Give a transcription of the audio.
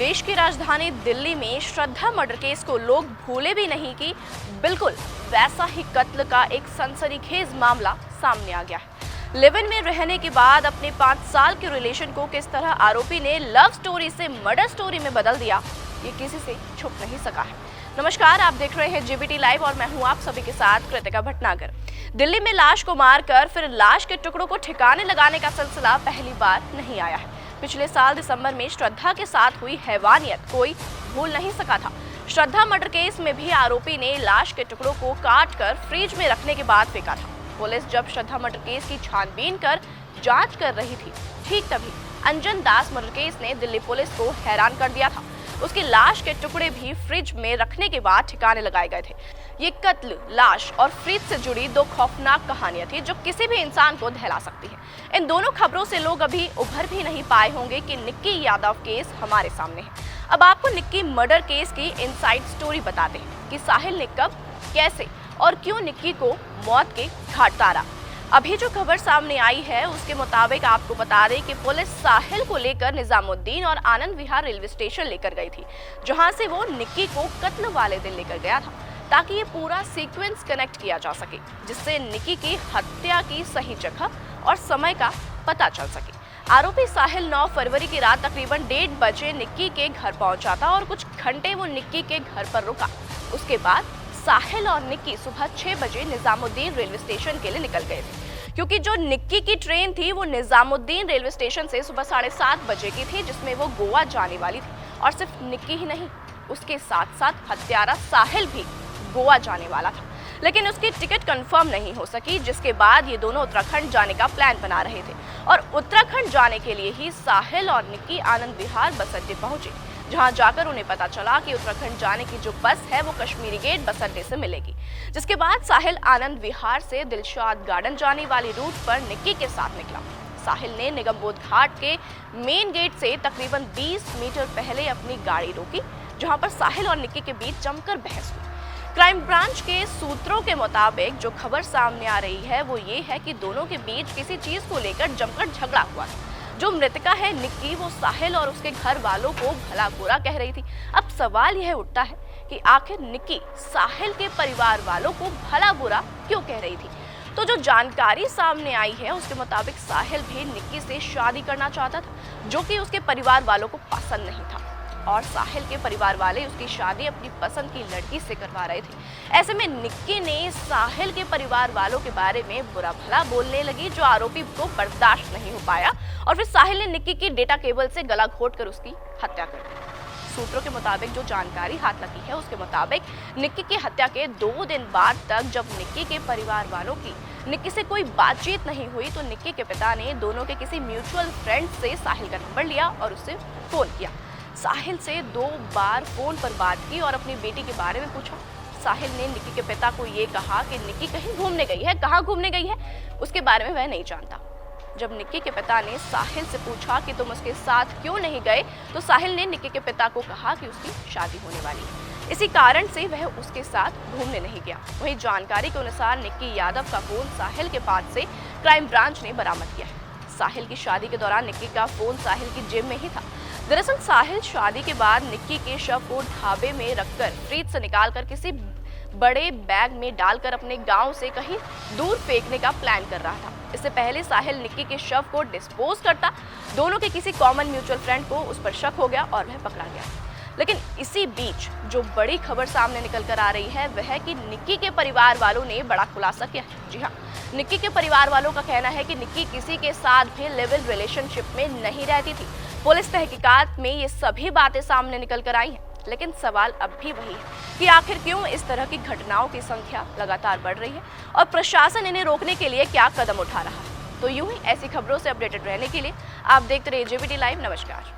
देश की राजधानी दिल्ली में श्रद्धा मर्डर केस को लोग भूले भी नहीं कि बिल्कुल वैसा ही कत्ल का एक सनसनीखेज मामला सामने आ गया है। लिव इन में रहने के बाद अपने 5 साल के रिलेशन को किस तरह आरोपी ने लव स्टोरी से मर्डर स्टोरी में बदल दिया, ये किसी से छुप नहीं सका है। नमस्कार, आप देख रहे हैं जीबीटी लाइव और मैं हूं आप सभी के साथ कृतिका भटनागर। दिल्ली में लाश को मारकर फिर लाश के टुकड़ों को ठिकाने लगाने का सिलसिला पहली बार नहीं आया है। पिछले साल दिसंबर में श्रद्धा के साथ हुई हैवानियत कोई भूल नहीं सका था। श्रद्धा मर्डर केस में भी आरोपी ने लाश के टुकड़ों को काट कर फ्रिज में रखने के बाद फेंका था। पुलिस जब श्रद्धा मर्डर केस की छानबीन कर जांच कर रही थी, ठीक तभी अंजन दास मर्डर केस ने दिल्ली पुलिस को हैरान कर दिया था। उसकी लाश के टुकड़े भी फ्रिज में रखने के बाद ठिकाने लगाए गए थे। ये कत्ल, लाश और फ्रिज से जुड़ी 2 खौफनाक कहानियां थी जो किसी भी इंसान को दहला सकती है। इन दोनों खबरों से लोग अभी उभर भी नहीं पाए होंगे कि निक्की यादव केस हमारे सामने है। अब आपको निक्की मर्डर केस की इनसाइड स्टोरी बताते हैं कि साहिल ने कब, कैसे और क्यों निक्की को मौत के घाट उतारा। अभी जो खबर सामने आई है उसके मुताबिक आपको बता दें कि पुलिस साहिल को लेकर निजामुद्दीन और आनंद विहार रेलवे स्टेशन लेकर गई थी, जहां से वो निक्की को कत्ल वाले दिन लेकर गया था, ताकि ये पूरा सीक्वेंस कनेक्ट किया जा सके, जिससे निक्की की हत्या की सही जगह और समय का पता चल सके। आरोपी साहिल 9 फरवरी की रात तकरीबन 1:30 बजे निक्की के घर पहुंचा था और कुछ घंटे वो निक्की के घर पर रुका। उसके बाद साहिल और निक्की सुबह 6 बजे निजामुद्दीन रेलवे स्टेशन के लिए निकल गए थे, क्योंकि जो निक्की की ट्रेन थी वो निजामुद्दीन रेलवे स्टेशन से सुबह 7:30 बजे की थी, जिसमें वो गोवा जाने वाली थी। और सिर्फ निक्की ही नहीं, उसके साथ साथ हत्यारा साहिल भी गोवा जाने वाला था, लेकिन उसकी टिकट कंफर्म नहीं हो सकी, जिसके बाद ये दोनों उत्तराखंड जाने का प्लान बना रहे थे। और उत्तराखंड जाने के लिए ही साहिल और निक्की आनंद विहार बस अड्डे पहुंचे, जहां जाकर उन्हें पता चला कि उत्तराखंड जाने की जो बस है वो कश्मीरी गेट बस अड्डे से मिलेगी। जिसके बाद साहिल आनंद विहार से दिलशाद गार्डन जाने वाली रूट पर निक्की के साथ निकला। साहिल ने निगमबोध घाट के मेन गेट से तकरीबन 20 मीटर पहले अपनी गाड़ी रोकी, जहां पर साहिल और निक्की के बीच जमकर बहस हुई। क्राइम ब्रांच के सूत्रों के मुताबिक जो खबर सामने आ रही है वो ये है कि दोनों के बीच किसी चीज को लेकर जमकर झगड़ा हुआ था। जो मृतका है निक्की, वो साहिल और उसके घर वालों को भला बुरा कह रही थी। अब सवाल यह उठता है कि आखिर निक्की साहिल के परिवार वालों को भला बुरा क्यों कह रही थी। तो जो जानकारी सामने आई है उसके मुताबिक साहिल भी निक्की से शादी करना चाहता था, जो कि उसके परिवार वालों को पसंद नहीं था, और साहिल के परिवार वाले उसकी शादी अपनी पसंद की लड़की से करवा रहे थे। ऐसे में निक्की ने साहिल के परिवार वालों के बारे में बुरा भला बोलने लगी, जो आरोपी को बर्दाश्त नहीं हो पाया, और फिर साहिल ने निक्की की डेटा केबल से गला घोंटकर उसकी हत्या कर दी। सूत्रों के मुताबिक जो जानकारी हाथ लगी है उसके मुताबिक निक्की की हत्या के 2 दिन बाद तक जब निक्की के परिवार वालों की निक्की से कोई बातचीत नहीं हुई, तो निक्की के पिता ने दोनों के किसी म्यूचुअल फ्रेंड से साहिल का नंबर लिया और उससे फोन किया। साहिल से 2 बार फोन पर बात की और अपनी बेटी के बारे में पूछा। साहिल ने निक्की के पिता को ये कहा कि निक्की कहीं घूमने गई है। कहाँ घूमने गई है उसके बारे में वह नहीं जानता। जब निक्की के पिता ने साहिल से पूछा कि तुम उसके साथ क्यों नहीं गए, तो साहिल ने निक्की के पिता को कहा कि उसकी शादी होने वाली है, इसी कारण से वह उसके साथ घूमने नहीं गया। वहीं जानकारी के अनुसार निक्की यादव का फोन साहिल के पास से क्राइम ब्रांच ने बरामद किया है। साहिल की शादी के दौरान निक्की का फोन साहिल की जेब में ही था। दरअसल साहिल शादी के बाद निक्की के शव को ढाबे में रखकर फ्रिज से निकालकर किसी बड़े बैग में डालकर अपने गांव से कहीं दूर फेंकने का प्लान कर रहा था। इससे पहले साहिल निक्की के शव को डिस्पोज करता, दोनों के किसी कॉमन म्यूचुअल फ्रेंड को उस पर शक हो गया और वह पकड़ा गया। लेकिन इसी बीच जो बड़ी खबर सामने निकल कर आ रही है वह है कि निक्की के परिवार वालों ने बड़ा खुलासा किया है। जी हाँ, निक्की के परिवार वालों का कहना है कि निक्की किसी के साथ भी लिव इन रिलेशनशिप में नहीं रहती थी। पुलिस तहकीकात में ये सभी बातें सामने निकल कर आई हैं, लेकिन सवाल अब भी वही है कि आखिर क्यों इस तरह की घटनाओं की संख्या लगातार बढ़ रही है और प्रशासन इन्हें रोकने के लिए क्या कदम उठा रहा है। तो यूं ही ऐसी खबरों से अपडेटेड रहने के लिए आप देखते रहिए जीबीटी लाइव। नमस्कार।